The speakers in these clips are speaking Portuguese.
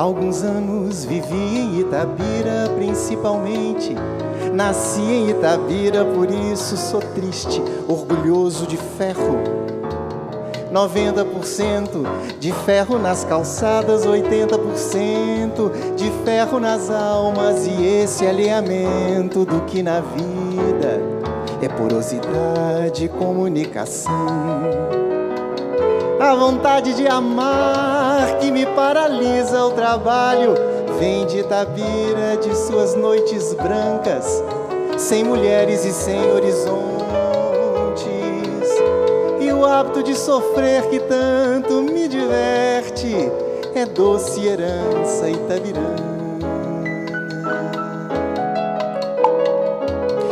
Alguns anos vivi em Itabira, principalmente. Nasci em Itabira, por isso sou triste, orgulhoso de ferro. 90% de ferro nas calçadas, 80% de ferro nas almas. E esse alinhamento do que na vida é porosidade e comunicação. A vontade de amar que me paralisa o trabalho vem de Itabira, de suas noites brancas, sem mulheres e sem horizontes. E o hábito de sofrer que tanto me diverte é doce herança itabirana.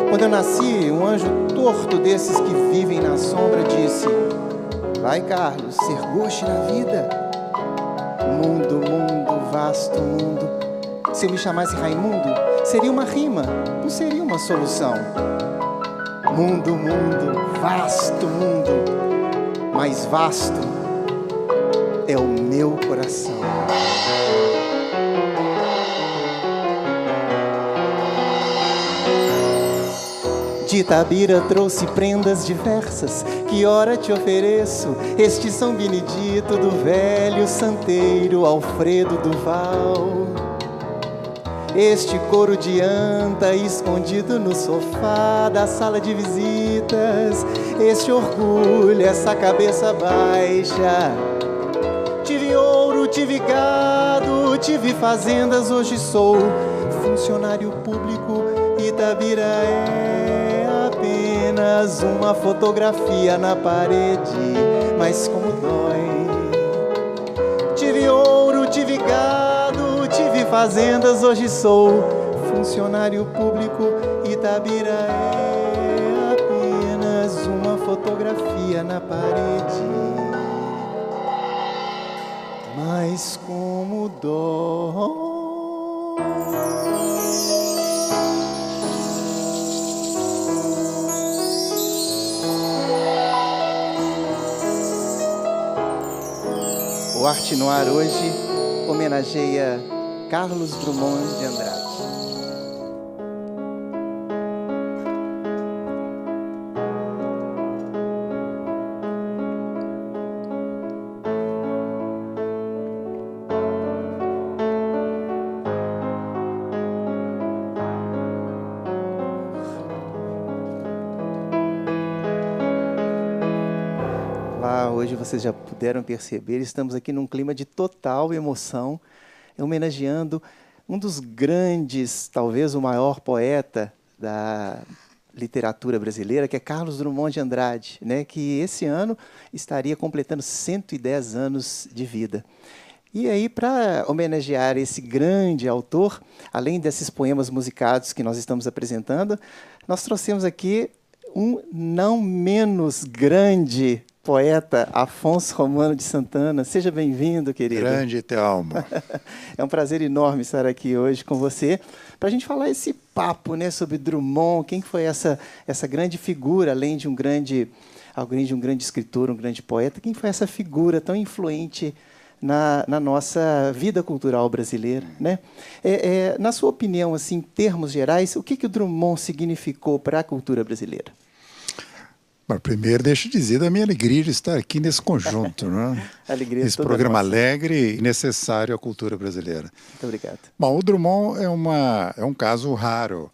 Quando eu nasci, um anjo torto desses que vivem na sombra disse: vai, Carlos, ser goste na vida. Mundo, mundo, vasto mundo. Se eu me chamasse Raimundo, seria uma rima, não seria uma solução. Mundo, mundo, vasto mundo. Mais vasto é o meu coração. De Itabira trouxe prendas diversas, que ora te ofereço. Este São Benedito do velho santeiro Alfredo Duval. Este couro de anta escondido no sofá da sala de visitas. Este orgulho, essa cabeça baixa. Tive ouro, tive gado, tive fazendas, hoje sou funcionário público. Itabira é apenas uma fotografia na parede, mas como dói. Tive ouro, tive gado, tive fazendas, hoje sou funcionário público. Itabira é apenas uma fotografia na parede, mas como dói. O Arte no Ar hoje homenageia Carlos Drummond de Andrade. Hoje vocês já puderam perceber, estamos aqui num clima de total emoção, homenageando um dos grandes, talvez o maior poeta da literatura brasileira, que é Carlos Drummond de Andrade, né, que esse ano estaria completando 110 anos de vida. E aí, para homenagear esse grande autor, além desses poemas musicados que nós estamos apresentando, nós trouxemos aqui um não menos grande poeta, Afonso Romano de Santana. Seja bem-vindo, querido. Grande Thelmo. É um prazer enorme estar aqui hoje com você, para a gente falar esse papo, né, sobre Drummond, quem foi essa grande figura, além de um grande escritor, um grande poeta, quem foi essa figura tão influente na nossa vida cultural brasileira, né? Na sua opinião, assim, em termos gerais, o que o Drummond significou para a cultura brasileira? Primeiro, deixa eu dizer da minha alegria de estar aqui nesse conjunto, né? Alegria esse toda programa nossa. Alegre e necessário à cultura brasileira. Muito obrigado. Bom, o Drummond é um caso raro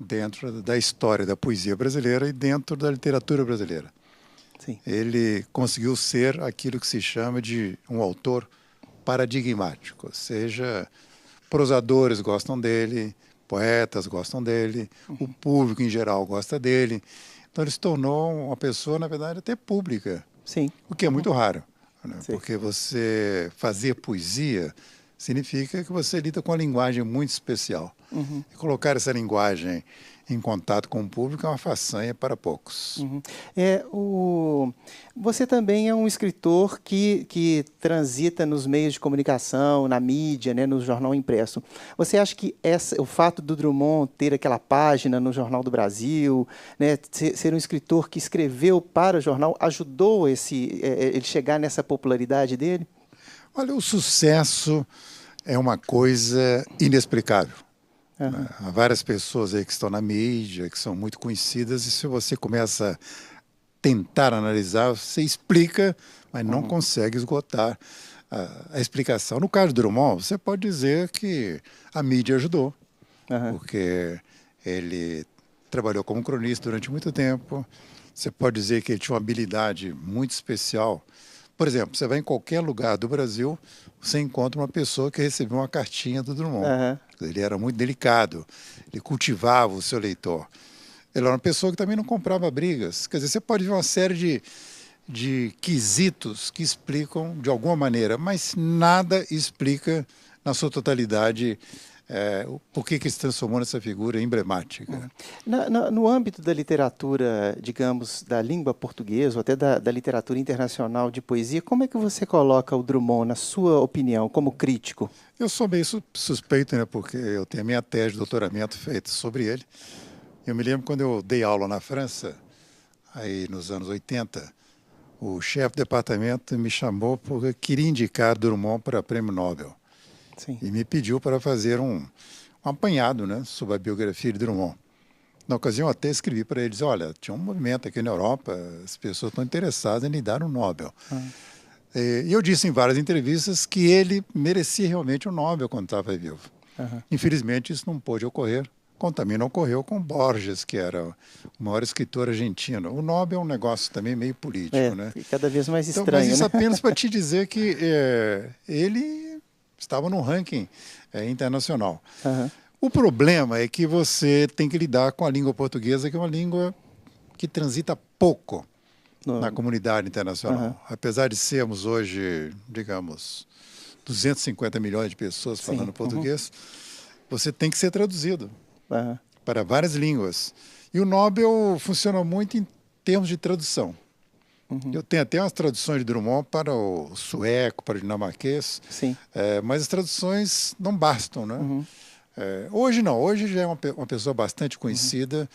dentro da história da poesia brasileira e dentro da literatura brasileira. Sim. Ele conseguiu ser aquilo que se chama de um autor paradigmático, ou seja, prosadores gostam dele, poetas gostam dele, o público em geral gosta dele. Então ele se tornou uma pessoa, na verdade, até pública. Sim. O que é muito raro, né? Sim. Porque você fazer poesia significa que você lida com uma linguagem muito especial. E colocar essa linguagem em contato com o público é uma façanha para poucos. Você também é um escritor que transita nos meios de comunicação, na mídia, né, no jornal impresso. Você acha que o fato do Drummond ter aquela página no Jornal do Brasil, né, ser um escritor que escreveu para o jornal, ajudou ele chegar nessa popularidade dele? Olha, o sucesso é uma coisa inexplicável. Aham. Há várias pessoas aí que estão na mídia, que são muito conhecidas, e se você começa a tentar analisar, você explica, mas não consegue esgotar a explicação. No caso do Drummond, você pode dizer que a mídia ajudou, Aham. porque ele trabalhou como cronista durante muito tempo. Você pode dizer que ele tinha uma habilidade muito especial. Por exemplo, você vai em qualquer lugar do Brasil, você encontra uma pessoa que recebeu uma cartinha do Drummond. Aham. Ele era muito delicado, ele cultivava o seu leitor. Ele era uma pessoa que também não comprava brigas. Quer dizer, você pode ver uma série de quesitos que explicam de alguma maneira, mas nada explica na sua totalidade por que se transformou nessa figura emblemática. No âmbito da literatura, digamos, da língua portuguesa, ou até da literatura internacional de poesia, como é que você coloca o Drummond, na sua opinião, como crítico? Eu sou meio suspeito, né, porque eu tenho a minha tese de doutoramento feita sobre ele. Eu me lembro quando eu dei aula na França, aí nos anos 80, o chefe do departamento me chamou porque queria indicar Drummond para prêmio Nobel. Sim. E me pediu para fazer um apanhado, né, sobre a biografia de Drummond. Na ocasião, eu até escrevi para eles, olha, tinha um movimento aqui na Europa, as pessoas estão interessadas em lhe dar um Nobel. E eu disse em várias entrevistas que ele merecia realmente o Nobel quando estava vivo. Infelizmente, isso não pôde ocorrer, como também não ocorreu com Borges, que era o maior escritor argentino. O Nobel é um negócio também meio político, né? Cada vez mais Então, estranho, mas isso né? apenas para te dizer que ele estava no ranking internacional. O problema é que você tem que lidar com a língua portuguesa, que é uma língua que transita pouco na comunidade internacional. Apesar de sermos hoje, digamos, 250 milhões de pessoas falando português, você tem que ser traduzido para várias línguas. E o Nobel funciona muito em termos de tradução. Eu tenho até umas traduções de Drummond para o sueco, para o dinamarquês, mas as traduções não bastam, né? Hoje não, hoje já é uma pessoa bastante conhecida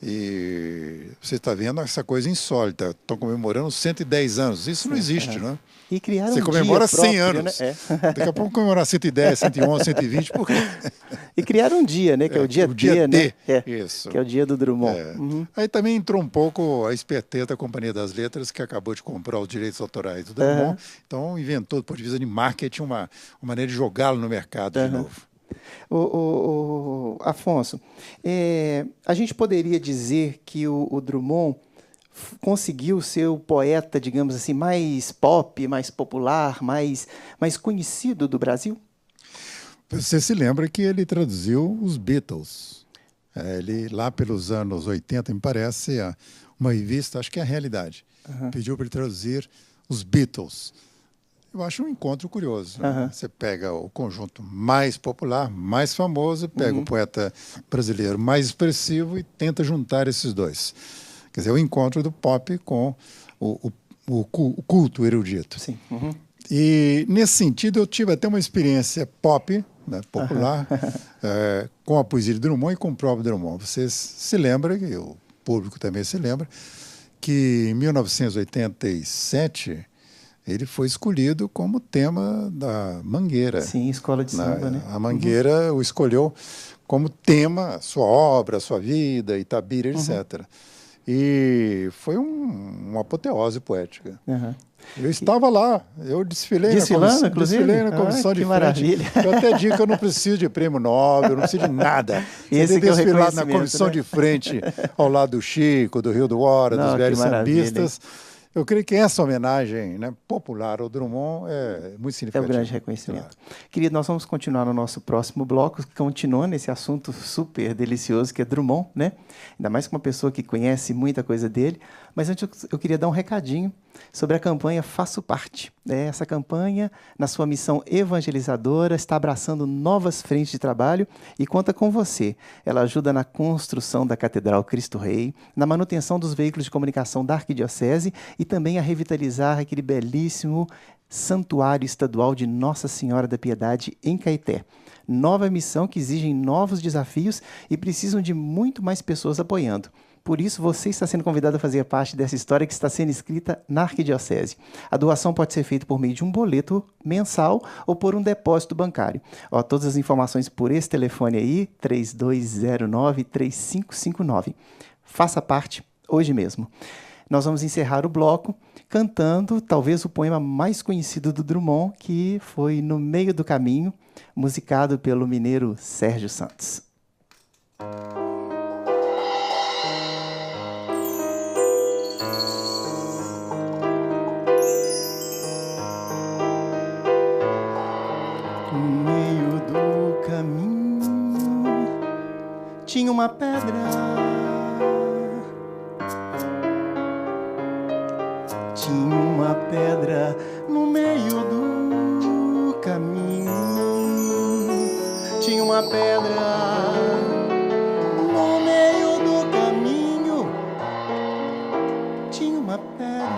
e você está vendo essa coisa insólita. Estão comemorando 110 anos, isso não existe, né? E criaram Você um comemora dia 100 próprio, anos, né? daqui a pouco comemorar 110, 111, 120, por quê? E criaram um dia, né? Que é o dia o dia D, né? Isso. Que é o dia do Drummond. Aí também entrou um pouco a esperteza da Companhia das Letras, que acabou de comprar os direitos autorais do Drummond. Então inventou, do ponto de vista de marketing, uma maneira de jogá-lo no mercado de novo. Afonso, a gente poderia dizer que o Drummond conseguiu ser o poeta, digamos assim, mais pop, mais popular, mais conhecido do Brasil? Você se lembra que ele traduziu os Beatles. Ele, lá pelos anos 80, me parece, uma revista, acho que é a Realidade, pediu para ele traduzir os Beatles. Eu acho um encontro curioso. Você pega o conjunto mais popular, mais famoso, pega o poeta brasileiro mais expressivo e tenta juntar esses dois. Quer dizer, o encontro do pop com o culto erudito. Sim. E, nesse sentido, eu tive até uma experiência pop, né, popular, com a poesia de Drummond e com o próprio Drummond. Você se lembra, e o público também se lembra, que em 1987 ele foi escolhido como tema da Mangueira. Sim, escola de samba, né? A Mangueira o escolheu como tema, sua obra, sua vida, Itabira, etc. E foi uma apoteose poética. Eu estava lá, eu desfilei na comissão de frente. Eu até digo que eu não preciso de prêmio Nobel, não preciso de nada. Esse eu desfilar na comissão de frente, ao lado do Chico, do Rio do Hora, dos velhos sambistas. Eu creio que essa homenagem, né, popular ao Drummond é muito significativa. É um grande reconhecimento. Querido, nós vamos continuar no nosso próximo bloco, continuando esse assunto super delicioso que é Drummond, né? Ainda mais com uma pessoa que conhece muita coisa dele. Mas antes eu queria dar um recadinho sobre a campanha Faço Parte. Essa campanha, na sua missão evangelizadora, está abraçando novas frentes de trabalho e conta com você. Ela ajuda na construção da Catedral Cristo Rei, na manutenção dos veículos de comunicação da Arquidiocese e também a revitalizar aquele belíssimo Santuário Estadual de Nossa Senhora da Piedade em Caeté. Nova missão que exige novos desafios e precisam de muito mais pessoas apoiando. Por isso, você está sendo convidado a fazer parte dessa história que está sendo escrita na Arquidiocese. A doação pode ser feita por meio de um boleto mensal ou por um depósito bancário. Todas as informações por esse telefone aí, 3209-3559. Faça parte hoje mesmo. Nós vamos encerrar o bloco cantando talvez o poema mais conhecido do Drummond, que foi No Meio do Caminho, musicado pelo mineiro Sérgio Santos. No meio do caminho tinha uma pedra. Tinha uma pedra no meio do caminho. Tinha uma pedra no meio do caminho. Tinha uma pedra.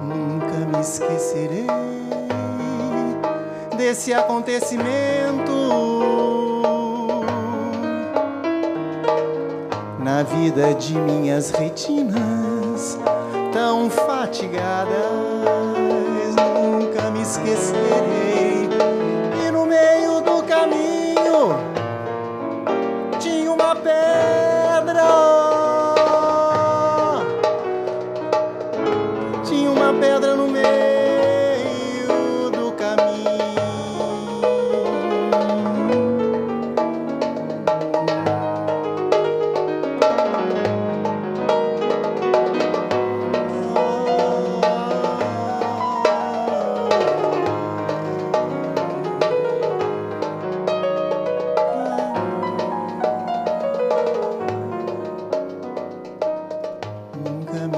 Nunca me esquecerei desse acontecimento na vida de minhas retinas tão fatigadas. Nunca me esquecerei. E no meio do caminho tinha uma pedra. Tinha uma pedra no meio do caminho.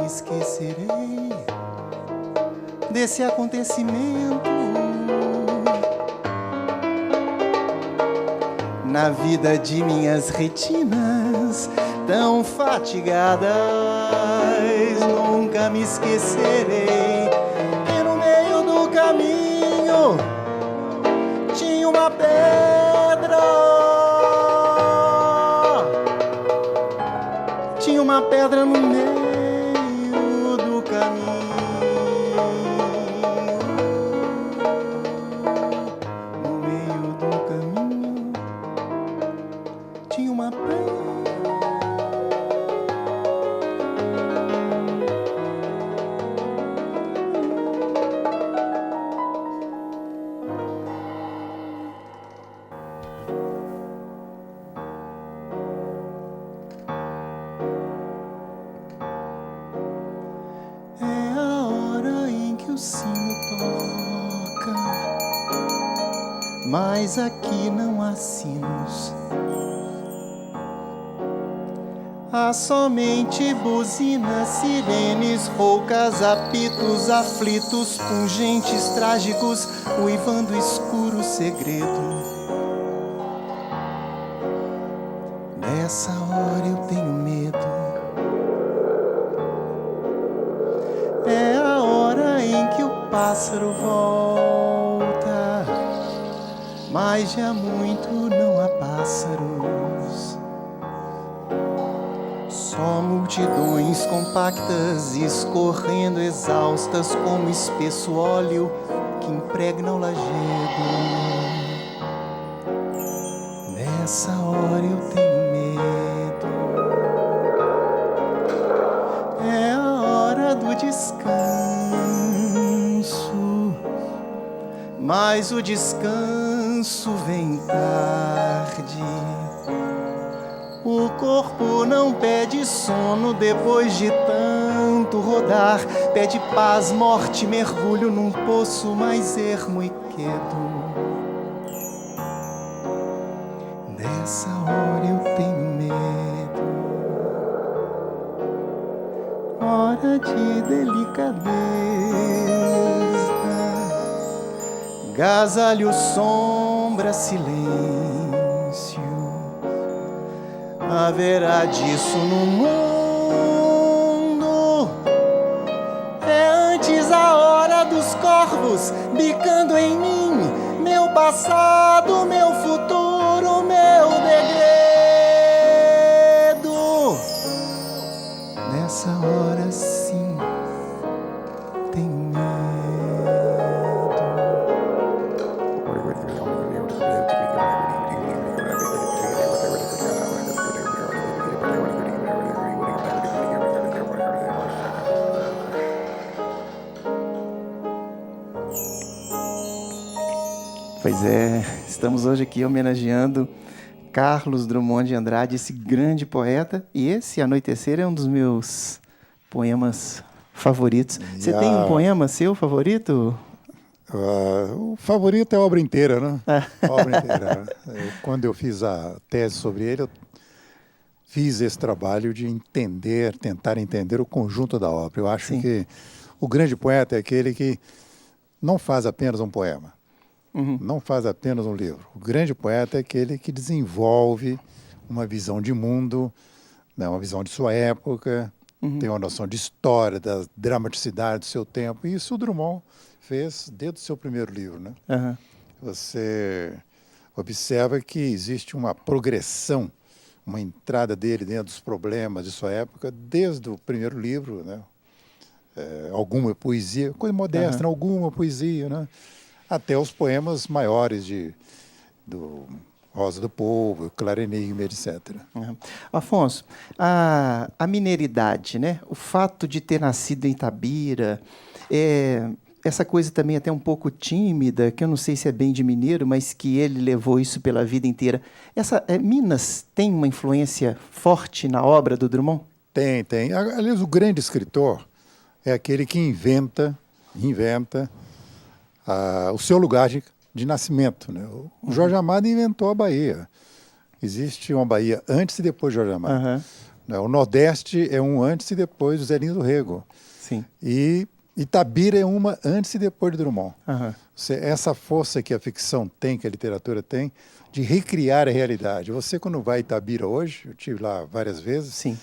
Esquecerei desse acontecimento na vida de minhas retinas tão fatigadas. Nunca me esquecerei que no meio do caminho tinha uma pedra. Tinha uma pedra no meio. O sino toca, mas aqui não há sinos. Há somente buzinas, sirenes, roucas, apitos, aflitos, pungentes, trágicos, uivando escuro segredo. Nessa hora eu tenho medo. É a hora em que o pássaro volta, mas já muito não há pássaros. Só multidões compactas escorrendo exaustas como espesso óleo que impregna o lajedo. Nessa hora eu tenho medo. É a hora do descanso, mas o descanso vem tarde. O corpo não pede sono depois de tanto rodar. Pede paz, morte, mergulho num poço mais ermo e quedo. Nessa hora eu tenho medo. Hora de delicadeza. Gasalho, sombra, silêncio. Haverá disso no mundo. É antes a hora dos corvos bicando em mim. Meu passado, meu futuro, meu Pois é, estamos hoje aqui homenageando Carlos Drummond de Andrade, esse grande poeta. E esse Anoitecer é um dos meus poemas favoritos. Você tem um poema seu favorito? O favorito é a obra inteira, né? A obra inteira. Quando eu fiz a tese sobre ele, eu fiz esse trabalho de tentar entender o conjunto da obra. Eu acho que o grande poeta é aquele que não faz apenas um poema. Não faz apenas um livro. O grande poeta é aquele que desenvolve uma visão de mundo, né, uma visão de sua época, tem uma noção de história, da dramaticidade do seu tempo. E isso o Drummond fez desde o seu primeiro livro, né? Você observa que existe uma progressão, uma entrada dele dentro dos problemas de sua época, desde o primeiro livro, né? Alguma poesia, coisa modesta, né? Alguma poesia, né? Até os poemas maiores do Rosa do Povo, Claro Enigma, etc. Afonso, a mineiridade, né? O fato de ter nascido em Itabira, essa coisa também até um pouco tímida, que eu não sei se é bem de mineiro, mas que ele levou isso pela vida inteira. Minas tem uma influência forte na obra do Drummond? Tem. Aliás, o grande escritor é aquele que inventa o seu lugar de nascimento, né? O Jorge Amado inventou a Bahia. Existe uma Bahia antes e depois de Jorge Amado. O Nordeste é um antes e depois do Zé Lins do Rego. Sim. E Itabira é uma antes e depois de Drummond. Essa força que a ficção tem, que a literatura tem, de recriar a realidade. Você, quando vai a Itabira hoje, eu estive lá várias vezes, sim,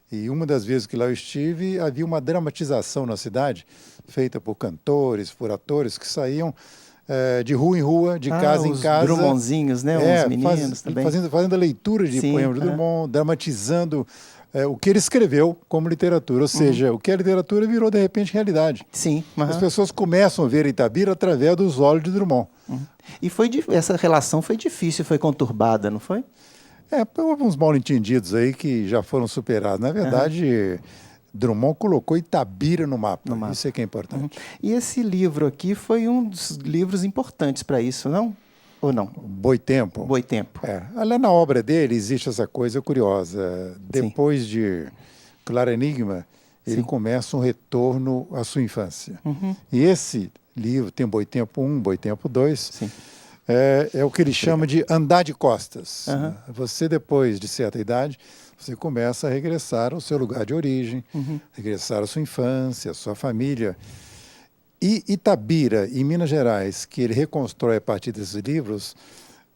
e uma das vezes que lá eu estive, havia uma dramatização na cidade, feita por cantores, por atores, que saíam de rua em rua, de casa em casa. Os Drummondzinhos, né? Os meninos também. Fazendo a leitura de poemas de Drummond, dramatizando o que ele escreveu como literatura. Ou seja, o que é literatura virou, de repente, realidade. Sim. As pessoas começam a ver Itabira através dos olhos de Drummond. E essa relação foi difícil, foi conturbada, não foi? Houve uns mal-entendidos aí que já foram superados. Na verdade, Drummond colocou Itabira no mapa. Isso é que é importante. E esse livro aqui foi um dos livros importantes para isso, não? Ou não? Boitempo. Boitempo. Ali na obra dele existe essa coisa curiosa. Depois de Claro Enigma, ele começa um retorno à sua infância. E esse livro tem Boitempo 1, Boitempo 2. É o que ele chama de andar de costas. Você, depois de certa idade, você começa a regressar ao seu lugar de origem, regressar à sua infância, à sua família. E Itabira, em Minas Gerais, que ele reconstrói a partir desses livros,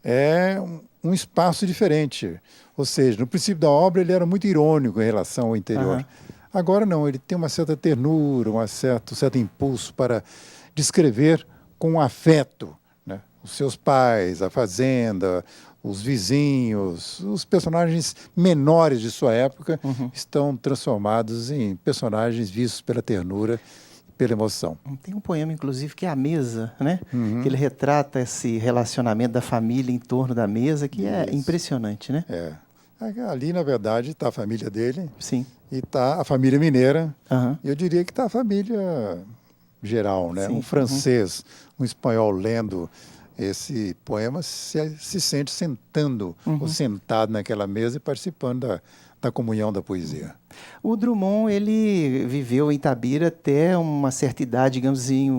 é um espaço diferente. Ou seja, no princípio da obra ele era muito irônico em relação ao interior. Agora não, ele tem uma certa ternura, um certo impulso para descrever com afeto, né, os seus pais, a fazenda, os vizinhos, os personagens menores de sua época estão transformados em personagens vistos pela ternura, pela emoção. Tem um poema, inclusive, que é A Mesa, né? Que ele retrata esse relacionamento da família em torno da mesa, que é impressionante, né? Ali, na verdade, está a família dele. Sim. E está a família mineira. E eu diria que está a família geral, né? Um francês, um espanhol lendo esse poema se sente sentando ou sentado naquela mesa e participando da comunhão da poesia. O Drummond, ele viveu em Itabira até uma certa idade, digamos assim,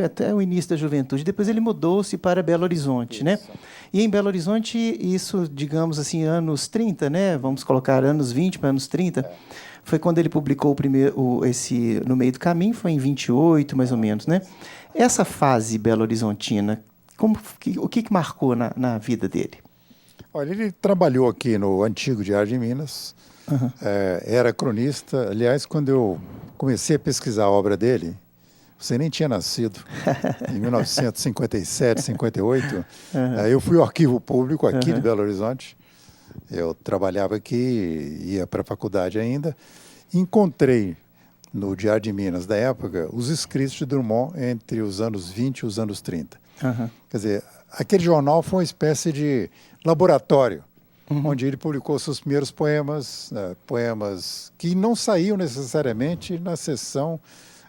até o início da juventude. Depois ele mudou-se para Belo Horizonte, né? E em Belo Horizonte, isso, digamos assim, anos 30, né? Vamos colocar anos 20 para anos 30. Foi quando ele publicou esse No Meio do Caminho, foi em 28, mais ou menos, né? Essa fase belo-horizontina, o que marcou na vida dele? Olha, ele trabalhou aqui no antigo Diário de Minas, era cronista. Aliás, quando eu comecei a pesquisar a obra dele, você nem tinha nascido, em 1957, 58, eu fui ao Arquivo Público aqui de Belo Horizonte, eu trabalhava aqui, ia para a faculdade ainda, encontrei no Diário de Minas da época os escritos de Drummond entre os anos 20 e os anos 30. Quer dizer, aquele jornal foi uma espécie de laboratório, onde ele publicou seus primeiros poemas, poemas que não saíam necessariamente na seção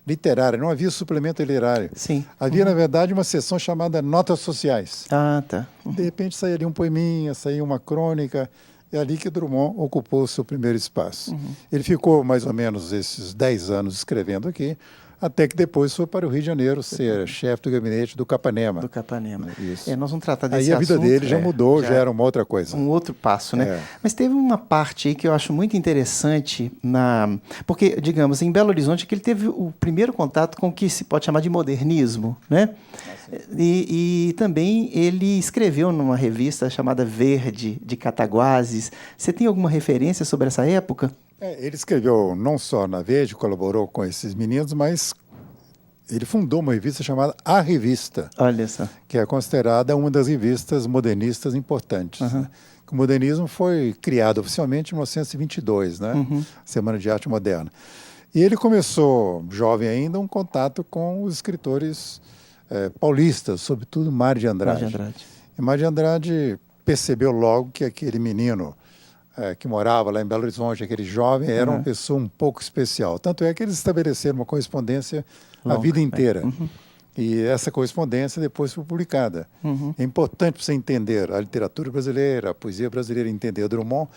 literária, não havia suplemento literário. Sim. Havia, na verdade, uma seção chamada Notas Sociais. Ah, tá. De repente saía ali um poeminha, saía uma crônica. É ali que Drummond ocupou o seu primeiro espaço. Ele ficou mais ou menos esses 10 anos escrevendo aqui, até que depois foi para o Rio de Janeiro ser chefe do gabinete do Capanema. Do Capanema. Isso. Nós vamos tratar desse Aí a vida assunto, dele já mudou, já era uma outra coisa. Um outro passo, né? É. Mas teve uma parte aí que eu acho muito interessante, porque, digamos, em Belo Horizonte, que ele teve o primeiro contato com o que se pode chamar de modernismo, né? E também ele escreveu numa revista chamada Verde, de Cataguases. Você tem alguma referência sobre essa época? Ele escreveu não só na Verde, colaborou com esses meninos, mas ele fundou uma revista chamada A Revista. Olha só. Que é considerada uma das revistas modernistas importantes. Né? O modernismo foi criado oficialmente em 1922, né? Semana de Arte Moderna. E ele começou, jovem ainda, um contato com os escritores paulistas, sobretudo Mário de Andrade. E Mário de Andrade percebeu logo que aquele menino que morava lá em Belo Horizonte, aquele jovem, era uma pessoa um pouco especial. Tanto é que eles estabeleceram uma correspondência a vida inteira. E essa correspondência depois foi publicada. É importante para você entender a literatura brasileira, a poesia brasileira, entender Drummond,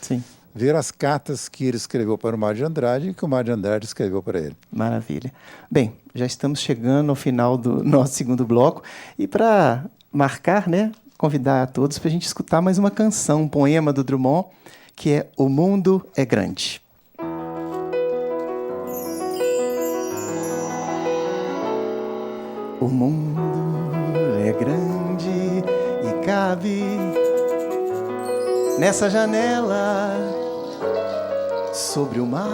ver as cartas que ele escreveu para o Mário de Andrade e que o Mário de Andrade escreveu para ele. Maravilha. Bem, já estamos chegando ao final do nosso segundo bloco. E para marcar, né, convidar a todos para a gente escutar mais uma canção, um poema do Drummond, que é O Mundo é Grande. O mundo é grande e cabe nessa janela sobre o mar.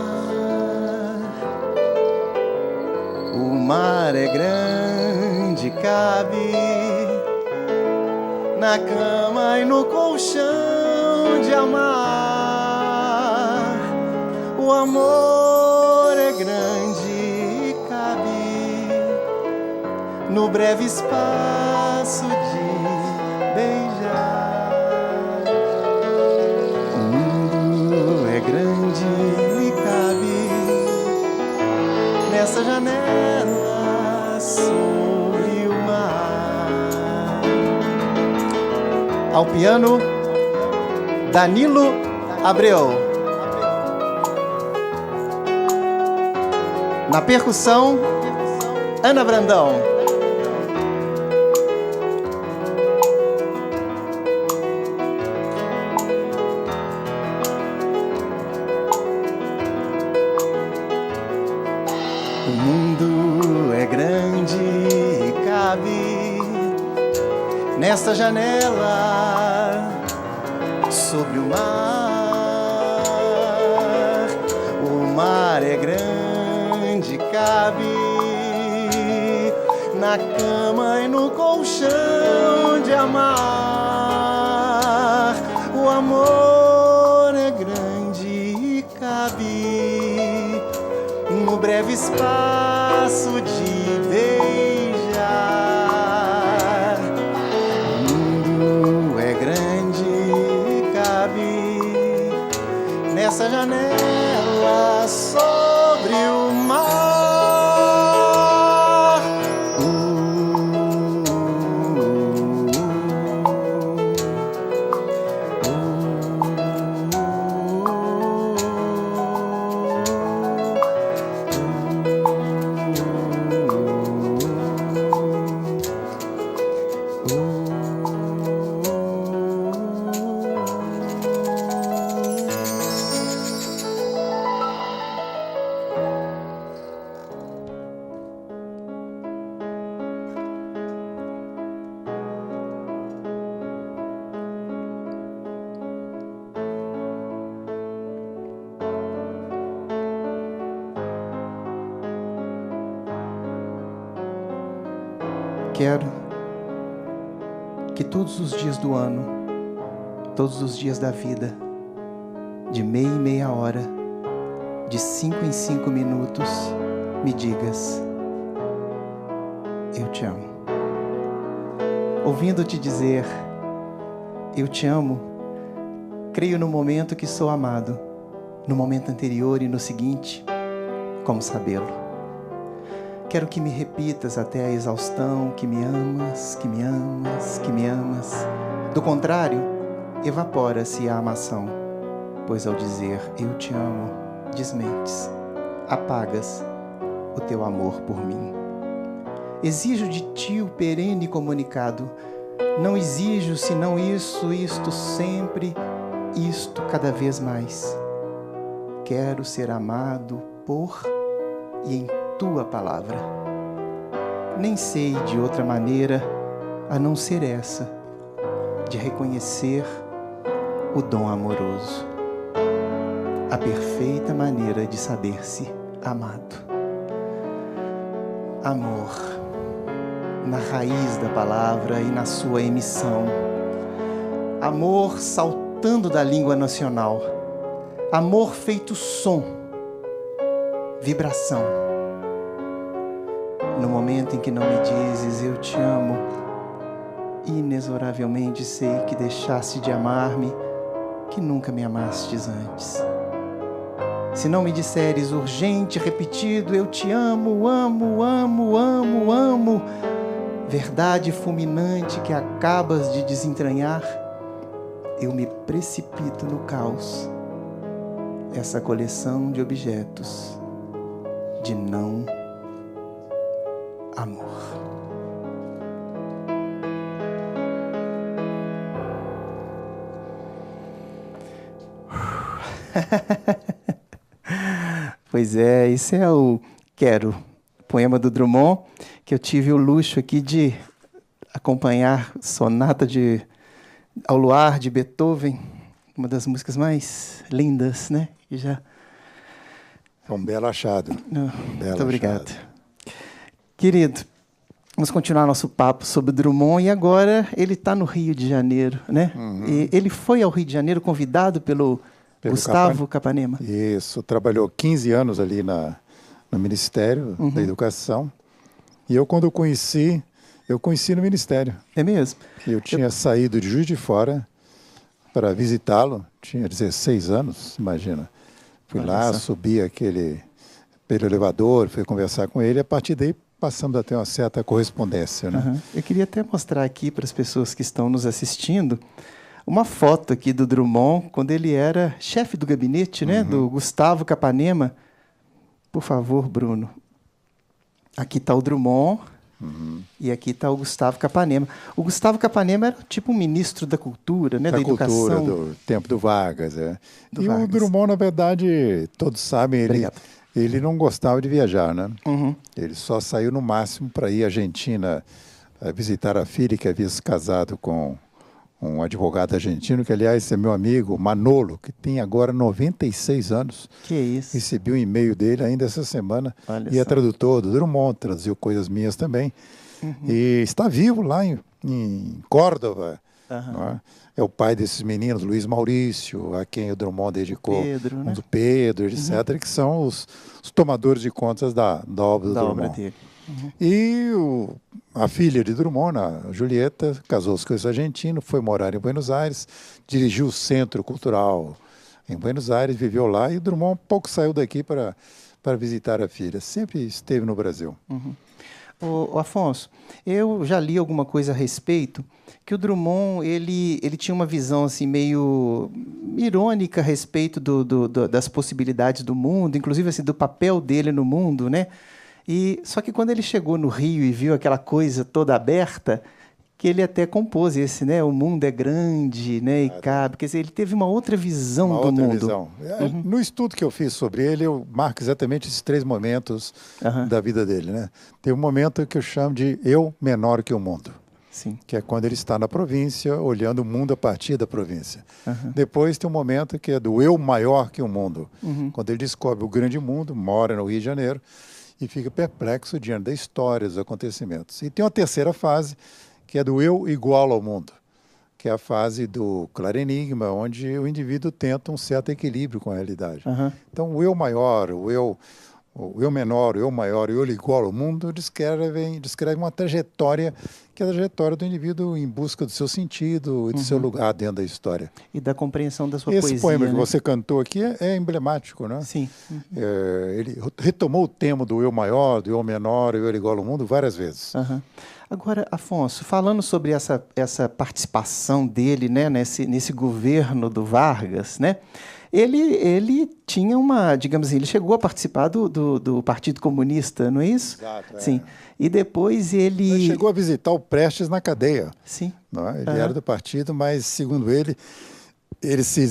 O mar é grande, cabe na cama e no colchão de amar. O amor é grande e cabe no breve espaço de beijar. O mundo é grande e cabe nessa janela sobre o mar. Ao piano, Danilo Abreu. Na percussão, Ana Brandão. O mundo é grande e cabe nesta janela sobre o mar. O mar é grande, cabe na cama e no colchão de amar. O amor é grande e cabe no breve espaço de beijar. O mundo é grande e cabe nessa janela sobre o mar. Quero que todos os dias do ano, todos os dias da vida, de meia em meia hora, de 5 em 5 minutos, me digas: eu te amo. Ouvindo-te dizer eu te amo, creio no momento que sou amado, no momento anterior e no seguinte, como sabê-lo. Quero que me repitas até a exaustão que me amas, que me amas, que me amas. Do contrário, evapora-se a amação, pois ao dizer eu te amo, desmentes, apagas o teu amor por mim. Exijo de ti o perene comunicado. Não exijo senão isso, isto sempre, isto cada vez mais. Quero ser amado por e em tua palavra. Nem sei de outra maneira a não ser essa, de reconhecer o dom amoroso, a perfeita maneira de saber-se amado. Amor, na raiz da palavra e na sua emissão. Amor saltando da língua nacional. Amor feito som, vibração. No momento em que não me dizes eu te amo, inexoravelmente sei que deixaste de amar-me, que nunca me amastes antes. Se não me disseres urgente, repetido, eu te amo, amo, amo, amo, amo, verdade fulminante que acabas de desentranhar, eu me precipito no caos. Essa coleção de objetos de não amor. Pois é, esse é o Quero, poema do Drummond, que eu tive o luxo aqui de acompanhar, sonata ao luar de Beethoven, uma das músicas mais lindas, né? E já... É um belo achado. Muito obrigado. Querido, vamos continuar nosso papo sobre Drummond, e agora ele está no Rio de Janeiro, né? E ele foi ao Rio de Janeiro convidado pelo Gustavo Capanema. Isso, trabalhou 15 anos ali no Ministério da Educação. E eu, quando eu conheci no Ministério. É mesmo? Eu tinha saído de Juiz de Fora para visitá-lo, tinha 16 anos, imagina. Fui lá, subi pelo elevador, fui conversar com ele, e a partir daí passamos a ter uma certa correspondência, né? Eu queria até mostrar aqui para as pessoas que estão nos assistindo uma foto aqui do Drummond, quando ele era chefe do gabinete, né, do Gustavo Capanema. Por favor, Bruno. Aqui está o Drummond e aqui está o Gustavo Capanema. O Gustavo Capanema era tipo um ministro da cultura, né, da educação. Da cultura, do tempo do Vargas. O Drummond, na verdade, todos sabem, ele não gostava de viajar, né? Ele só saiu no máximo para ir à Argentina visitar a filha, que havia se casado com um advogado argentino, que, aliás, é meu amigo, Manolo, que tem agora 96 anos. Que isso. Recebi um e-mail dele ainda essa semana. Olha e é só. tradutor do Drummond, traduziu coisas minhas também. E está vivo lá em Córdoba. Não é? É o pai desses meninos, Luiz Maurício, a quem o Drummond dedicou. Pedro, né? Do Pedro, etc., que são os tomadores de contas da obra do Drummond. Obra dele. E a filha de Drummond, a Julieta, casou-se com esse argentino, foi morar em Buenos Aires, dirigiu o Centro Cultural em Buenos Aires, viveu lá, e o Drummond pouco saiu daqui para visitar a filha. Sempre esteve no Brasil. Ô, Afonso, eu já li alguma coisa a respeito, que o Drummond ele tinha uma visão assim, meio irônica a respeito das possibilidades do mundo, inclusive assim, do papel dele no mundo, né? Só que quando ele chegou no Rio e viu aquela coisa toda aberta, que ele até compôs esse, né? O mundo é grande, né? E cabe. Quer dizer, ele teve uma outra visão do mundo. Visão. No estudo que eu fiz sobre ele, eu marco exatamente esses 3 momentos da vida dele, né? Tem um momento que eu chamo de eu menor que o mundo. Sim. Que é quando ele está na província, olhando o mundo a partir da província. Depois tem um momento que é do eu maior que o mundo. Quando ele descobre o grande mundo, mora no Rio de Janeiro, e fica perplexo diante da história, dos acontecimentos. E tem uma terceira fase, que é do eu igual ao mundo, que é a fase do claro enigma, onde o indivíduo tenta um certo equilíbrio com a realidade. Então, o eu maior, o o eu menor, o eu maior e o eu igual ao mundo descrevem uma trajetória que é a trajetória do indivíduo em busca do seu sentido e do seu lugar dentro da história. E da compreensão da sua Esse poesia, poema que né? você cantou aqui é emblemático, né? Sim. Ele retomou o tema do eu maior, do eu menor e o eu igual ao mundo várias vezes. Uhum. Agora, Afonso, falando sobre essa participação dele, né, nesse governo do Vargas, né, ele tinha digamos assim, ele chegou a participar do Partido Comunista, não é isso? Exato, Sim. E depois ele chegou a visitar o Prestes na cadeia. Sim. Não é? Ele era do partido, mas, segundo ele se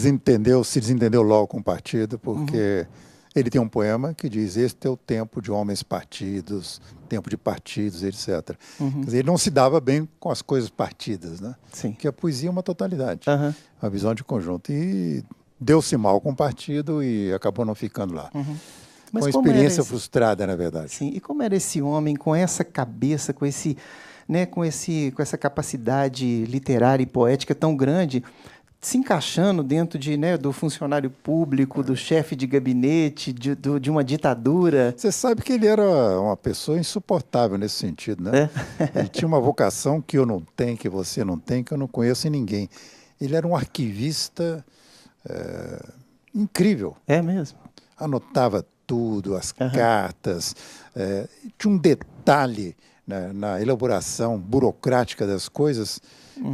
desentendeu logo com o partido, porque ele tem um poema que diz: este é o tempo de homens partidos, tempo de partidos, etc. Quer dizer, ele não se dava bem com as coisas partidas, né? Sim. Porque a poesia é uma totalidade, uma visão de conjunto. E deu-se mal com o partido e acabou não ficando lá. Mas uma como experiência era frustrada, na verdade. Sim. E como era esse homem com essa cabeça, com essa capacidade literária e poética tão grande, se encaixando dentro do funcionário público, do chefe de gabinete, de uma ditadura? Você sabe que ele era uma pessoa insuportável nesse sentido, né? Ele tinha uma vocação que eu não tenho, que você não tem, que eu não conheço em ninguém. Ele era um arquivista incrível. É mesmo? Anotava tudo, as cartas. Tinha um detalhe na elaboração burocrática das coisas.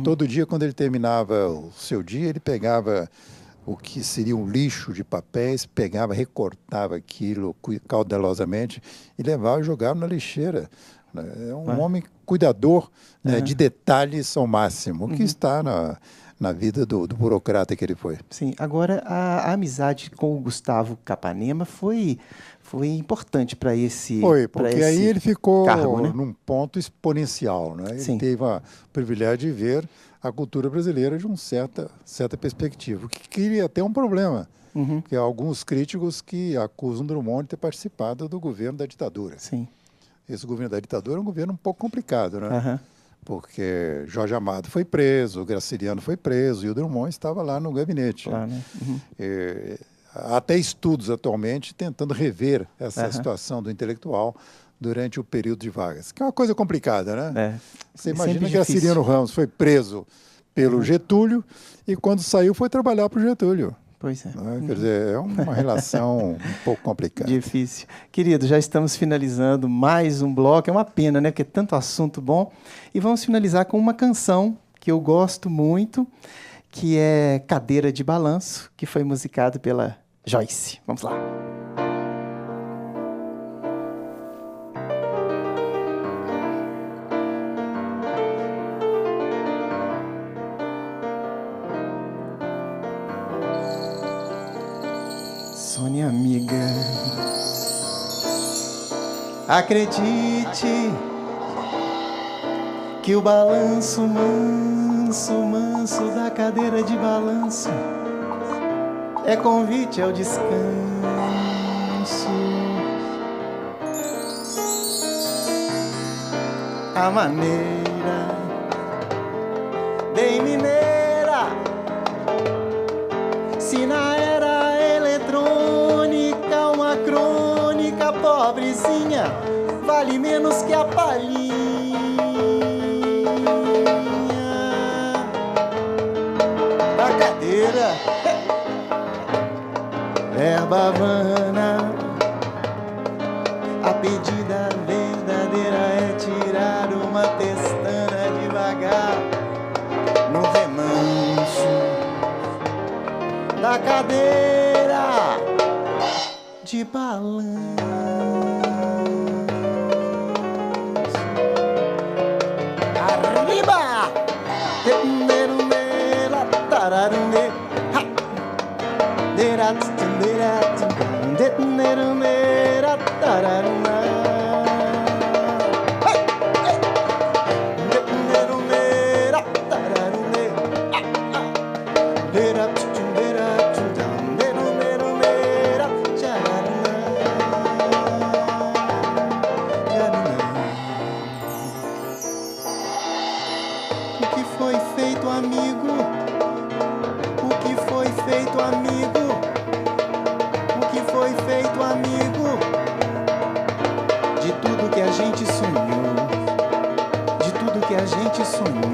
Todo dia, quando ele terminava o seu dia, ele pegava o que seria um lixo de papéis, recortava aquilo cautelosamente e levava e jogava na lixeira. É um homem cuidador, de detalhes ao máximo, que está na vida do burocrata que ele foi. Sim. Agora, a amizade com o Gustavo Capanema foi importante para esse Foi, porque aí ele ficou cargo, né? num ponto exponencial, né? Ele Sim. teve o privilégio de ver a cultura brasileira de uma certa perspectiva, o que cria até um problema, que há alguns críticos que acusam Drummond de ter participado do governo da ditadura. Sim. Esse governo da ditadura é um governo um pouco complicado, né? Uhum. Porque Jorge Amado foi preso, o Graciliano foi preso e o Drummond estava lá no gabinete. Claro, né? Há até estudos atualmente tentando rever essa situação do intelectual durante o período de Vargas, que é uma coisa complicada, né? Você imagina que Graciliano Ramos foi preso pelo Getúlio e quando saiu foi trabalhar para o Getúlio. Pois é. Quer dizer, é uma relação um pouco complicada. Difícil. Querido, já estamos finalizando mais um bloco. É uma pena, né? Porque é tanto assunto bom. E vamos finalizar com uma canção que eu gosto muito, que é Cadeira de Balanço, que foi musicado pela Joyce. Vamos lá. Sônia, amiga, acredite que o balanço manso, manso da cadeira de balanço é convite ao descanso. A maneira bem mineira, se na era eletrônica uma crônica pobrezinha vale menos que a palhinha. A cadeira erva havana, a pedida verdadeira é tirar uma pestana devagar no remanso da cadeira de balanço. Arriba! O que foi feito, amigo? O que foi feito, amigo? O que foi feito, amigo? de tudo que a gente sonhou, de tudo que a gente sonhou.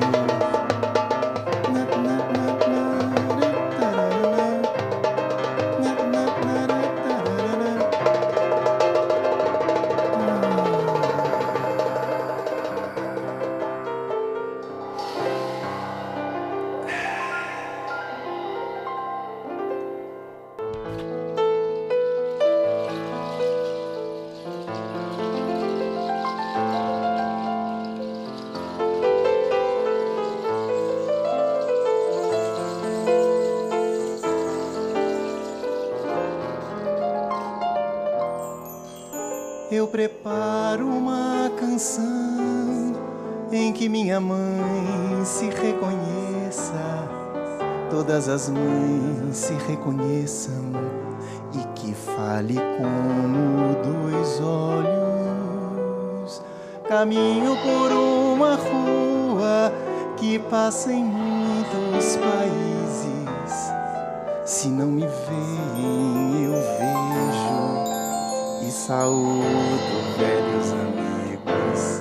Eu preparo uma canção em que minha mãe se reconheça, todas as mães se reconheçam e que fale como dois olhos. Caminho por uma rua que passa em muitos países. Se não me veem, eu vejo e saúdo velhos amigos.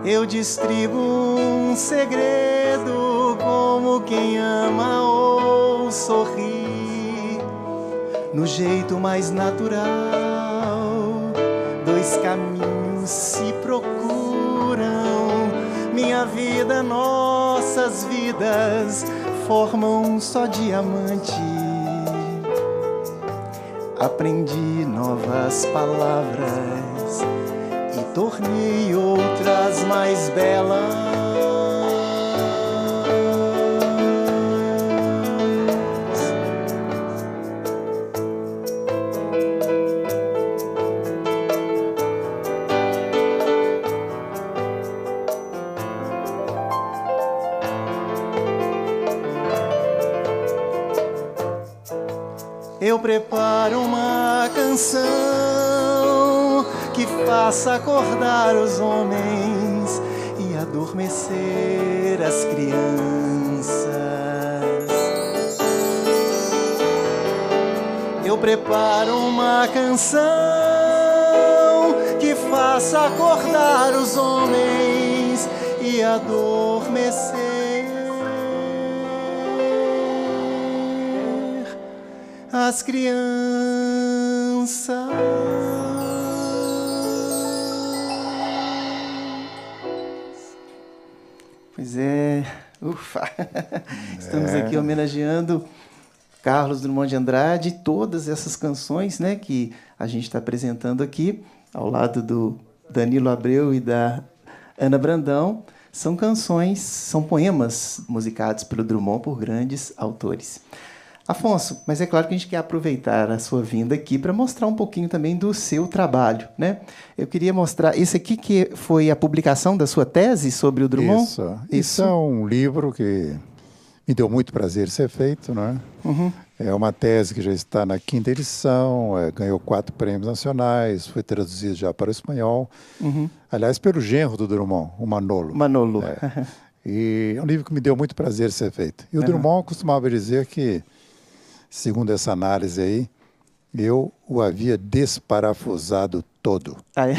Eu distribuo um segredo como quem ama ou sorri, no jeito mais natural. Dois caminhos se procuram, minha vida, nossas vidas formam um só diamante. Aprendi novas palavras e tornei outras mais belas. Eu preparo uma canção que faça acordar os homens e adormecer as crianças. Eu preparo uma canção que faça acordar os homens e adormecer as crianças. Pois é, ufa! Estamos aqui homenageando Carlos Drummond de Andrade e todas essas canções, né, que a gente está apresentando aqui, ao lado do Danilo Abreu e da Ana Brandão. São canções, são poemas musicados pelo Drummond por grandes autores. Afonso, mas é claro que a gente quer aproveitar a sua vinda aqui para mostrar um pouquinho também do seu trabalho, né? Eu queria mostrar esse aqui, que foi a publicação da sua tese sobre o Drummond. Isso é um livro que me deu muito prazer ser feito, né? Uhum. É uma tese que já está na 5ª edição, ganhou 4 prêmios nacionais, foi traduzido já para o espanhol. Uhum. Aliás, pelo genro do Drummond, o Manolo. Manolo. E é um livro que me deu muito prazer ser feito. E o Drummond costumava dizer que, segundo essa análise aí, eu o havia desparafusado todo. Ah, é?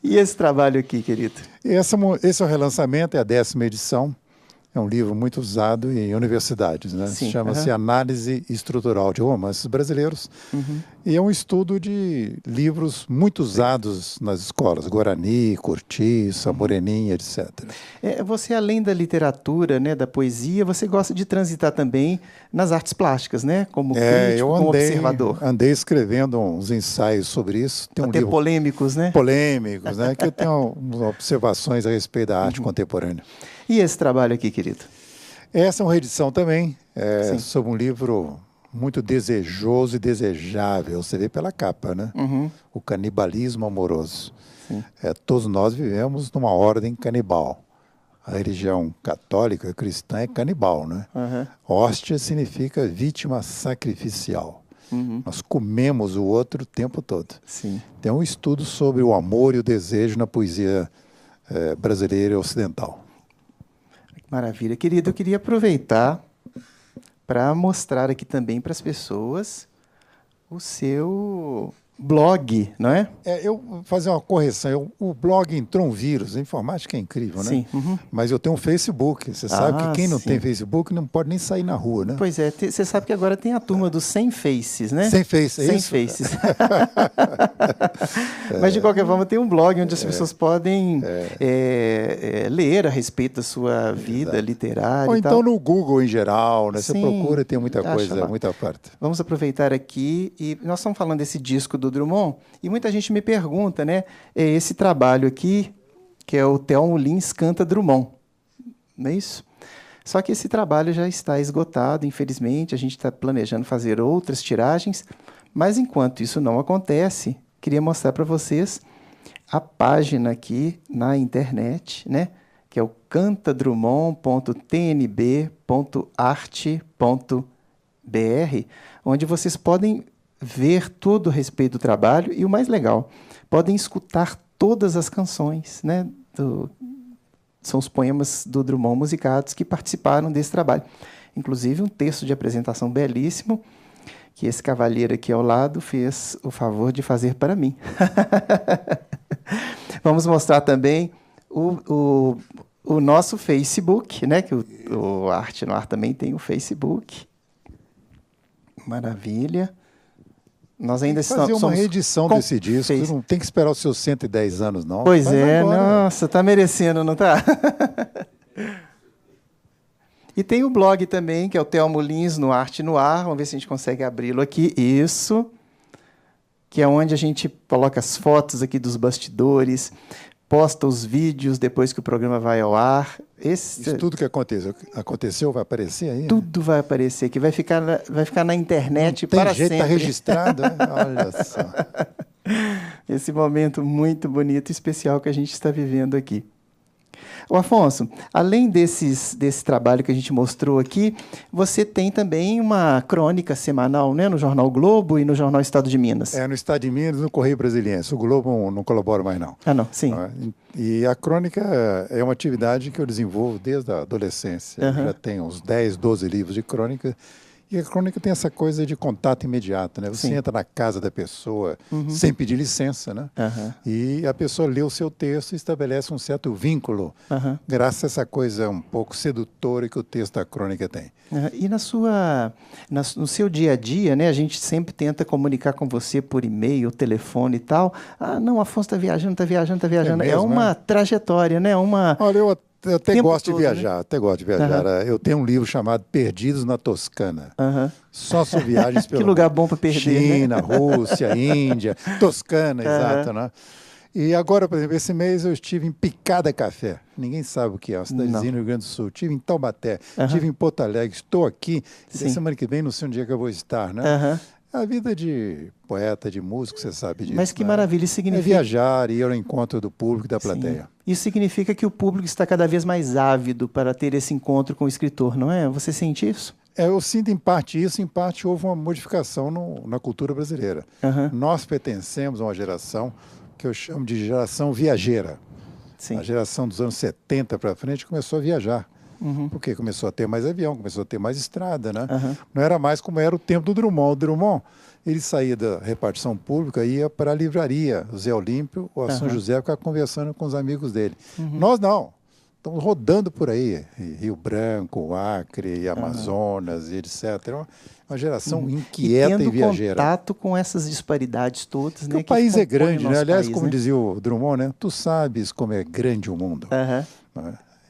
E esse trabalho aqui, querido? Esse é o relançamento, é a 10ª edição. É um livro muito usado em universidades, né? Chama-se Análise Estrutural de Romances Brasileiros. E é um estudo de livros muito usados nas escolas, Guarani, Cortiça, Moreninha, etc. Você, além da literatura, né, da poesia, você gosta de transitar também nas artes plásticas, né? Como crítico, como observador. Andei escrevendo uns ensaios sobre isso. Tem Até polêmicos, né? Polêmicos, né? Que eu tenho observações a respeito da arte contemporânea. E esse trabalho aqui, querido? Essa é uma reedição também, sobre um livro muito desejoso e desejável. Você vê pela capa, né? O canibalismo amoroso. Todos nós vivemos numa ordem canibal. A religião católica, cristã, é canibal, né? Hóstia significa vítima sacrificial. Nós comemos o outro o tempo todo. Tem um estudo sobre o amor e o desejo na poesia brasileira e ocidental. Maravilha. Querido, eu queria aproveitar para mostrar aqui também para as pessoas o seu blog, não é? Eu vou fazer uma correção. O blog entrou um vírus. A informática é incrível, né? Sim. Uhum. Mas eu tenho um Facebook. Você sabe que quem não sim. tem Facebook não pode nem sair na rua, né? Pois é. Você sabe que agora tem a turma dos 100 faces, né? 100 faces, é Sem isso? faces. Mas, de qualquer forma, tem um blog onde as pessoas podem ler a respeito da sua vida literária Ou e então tal. no Google em geral, né? Você Sim, procura, tem muita acha coisa, lá. muita parte. Vamos aproveitar aqui e nós estamos falando desse disco do Drummond e muita gente me pergunta, né? Esse trabalho aqui, que é o Thelmo Lins Canta Drummond, não é isso? Só que esse trabalho já está esgotado, infelizmente, a gente está planejando fazer outras tiragens, mas enquanto isso não acontece, queria mostrar para vocês a página aqui na internet, né? Que é o cantadrummond.tnb.arte.br, onde vocês podem ver todo a respeito do trabalho e o mais legal, podem escutar todas as canções, né? São os poemas do Drummond musicados que participaram desse trabalho. Inclusive um texto de apresentação belíssimo que esse cavalheiro aqui ao lado fez o favor de fazer para mim. Vamos mostrar também o nosso Facebook, né? Que o Arte no Ar também tem o Facebook. Maravilha. Nós ainda Fazer uma somos reedição desse disco, não tem que esperar os seus 110 anos, não. Pois Faz é, agora. nossa, tá merecendo, não tá? E tem o blog também, que é o Thelmo Lins no Arte no Ar. Vamos ver se a gente consegue abri-lo aqui. Isso. Que é onde a gente coloca as fotos aqui dos bastidores, posta os vídeos depois que o programa vai ao ar. Isso tudo que aconteceu vai aparecer aí? Tudo vai aparecer aqui, vai ficar na internet Tem para jeito, sempre. tá registrado, né? Olha só. Esse momento muito bonito e especial que a gente está vivendo aqui. Ô Afonso, além desse trabalho que a gente mostrou aqui, você tem também uma crônica semanal, né, no Jornal Globo e no Jornal Estado de Minas. No Estado de Minas, no Correio Brasiliense. O Globo não colabora mais, não. Ah, não, sim. E a crônica é uma atividade que eu desenvolvo desde a adolescência. Uhum. Já tenho uns 10, 12 livros de crônica. E a crônica tem essa coisa de contato imediato, né? Você entra na casa da pessoa sem pedir licença, né? Uhum. E a pessoa lê o seu texto e estabelece um certo vínculo, graças a essa coisa um pouco sedutora que o texto da crônica tem. E no seu dia a dia, né? A gente sempre tenta comunicar com você por e-mail, telefone e tal. Ah, não, Afonso está viajando, está viajando, está viajando. É mesmo, uma trajetória, né? Olha, eu até gosto de viajar, né? até gosto de viajar. Eu tenho um livro chamado Perdidos na Toscana. Só sobre viagens pelo Que lugar bom para perder, China, né? Rússia, Índia, Toscana, exato, né? E agora, por exemplo, esse mês eu estive em Picada Café. Ninguém sabe o que é, uma cidadezinha no Rio Grande do Sul. Estive em Taubaté, estive em Porto Alegre, estou aqui. E semana que vem, não sei onde é que eu vou estar, né? A vida de poeta, de músico, você sabe disso. Mas que maravilha, isso significa... É viajar e ir ao encontro do público e da plateia. Isso significa que o público está cada vez mais ávido para ter esse encontro com o escritor, não é? Você sente isso? Eu sinto em parte isso, em parte houve uma modificação na cultura brasileira. Nós pertencemos a uma geração que eu chamo de geração viajeira. Sim. A geração dos anos 70 para frente começou a viajar. Porque começou a ter mais avião, começou a ter mais estrada, né? Não era mais como era o tempo do Drummond. O Drummond, ele saía da repartição pública e ia para a livraria, o Zé Olímpio ou a São José, ficar conversando com os amigos dele. Nós não. Estamos rodando por aí, Rio Branco, Acre, Amazonas, e etc. Uma geração inquieta e viajeira. Tendo contato com essas disparidades todas, né? O país é grande, né? Aliás, país, como dizia o Drummond, né? Tu sabes como é grande o mundo. Né?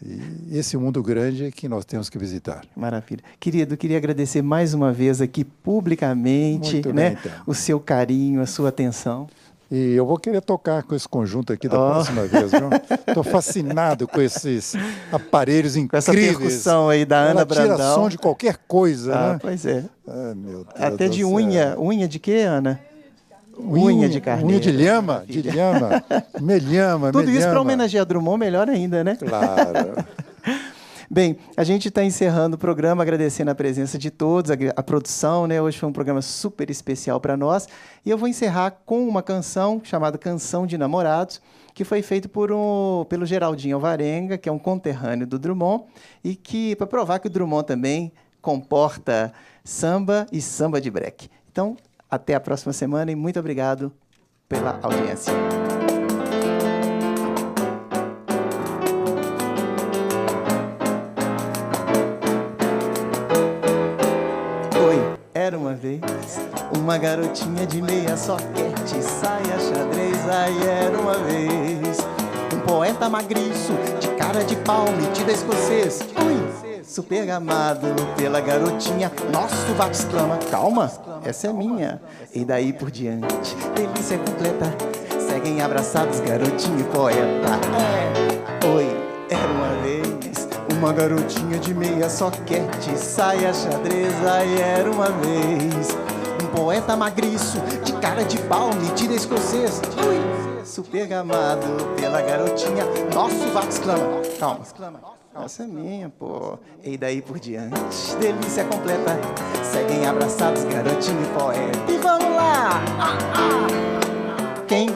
E esse mundo grande é que nós temos que visitar. Maravilha. Querido, queria agradecer mais uma vez aqui publicamente, Muito né? bem, então. O seu carinho, a sua atenção. E eu vou querer tocar com esse conjunto aqui da próxima vez, viu? Estou fascinado com esses aparelhos incríveis. Com essa percussão aí da Ana Brandão. Tira som de qualquer coisa, né? Pois é. Ai, meu Deus Até do de céu. unha de quê, Ana? Unha de carneiro. Unha de lhama, melhama. Tudo isso para homenagear Drummond, melhor ainda, né? Claro. Bem, a gente está encerrando o programa, agradecendo a presença de todos, a produção, né? Hoje foi um programa super especial para nós. E eu vou encerrar com uma canção chamada Canção de Namorados, que foi feito pelo Geraldinho Alvarenga, que é um conterrâneo do Drummond, e que, para provar que o Drummond também comporta samba e samba de break. Então, Até a próxima semana e muito obrigado pela audiência. Era uma vez uma garotinha de meia soquete, saia xadrez, aí era uma vez um poeta magriço, de cara de pau, metido escocês, super gamado pela garotinha. Nosso sovaco exclama, calma, essa é minha. E daí por diante, delícia completa, seguem abraçados garotinho e poeta. Oi, era uma vez uma garotinha de meia soquete, saia xadrez, aí era uma vez um poeta magriço, de cara de pau, metido escocês, super gamado pela garotinha. Nosso sovaco exclama, calma, essa é minha, pô. E daí por diante, delícia completa, seguem abraçados garotinho e poeta. E vamos lá! Quem?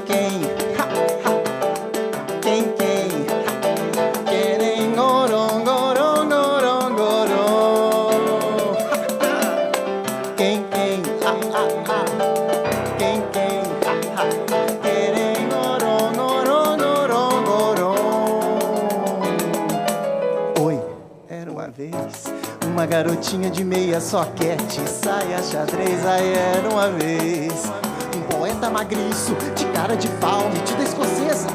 Uma garotinha de meia soquete, saia xadrez, aí era uma vez um poeta magriço, de cara de pau, metido escocesa,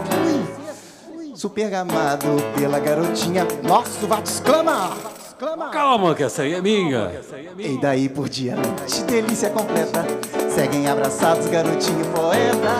super gamado pela garotinha. Nosso sovaco exclama, calma que essa aí é minha. E daí por diante, delícia completa, seguem abraçados garotinho poeta.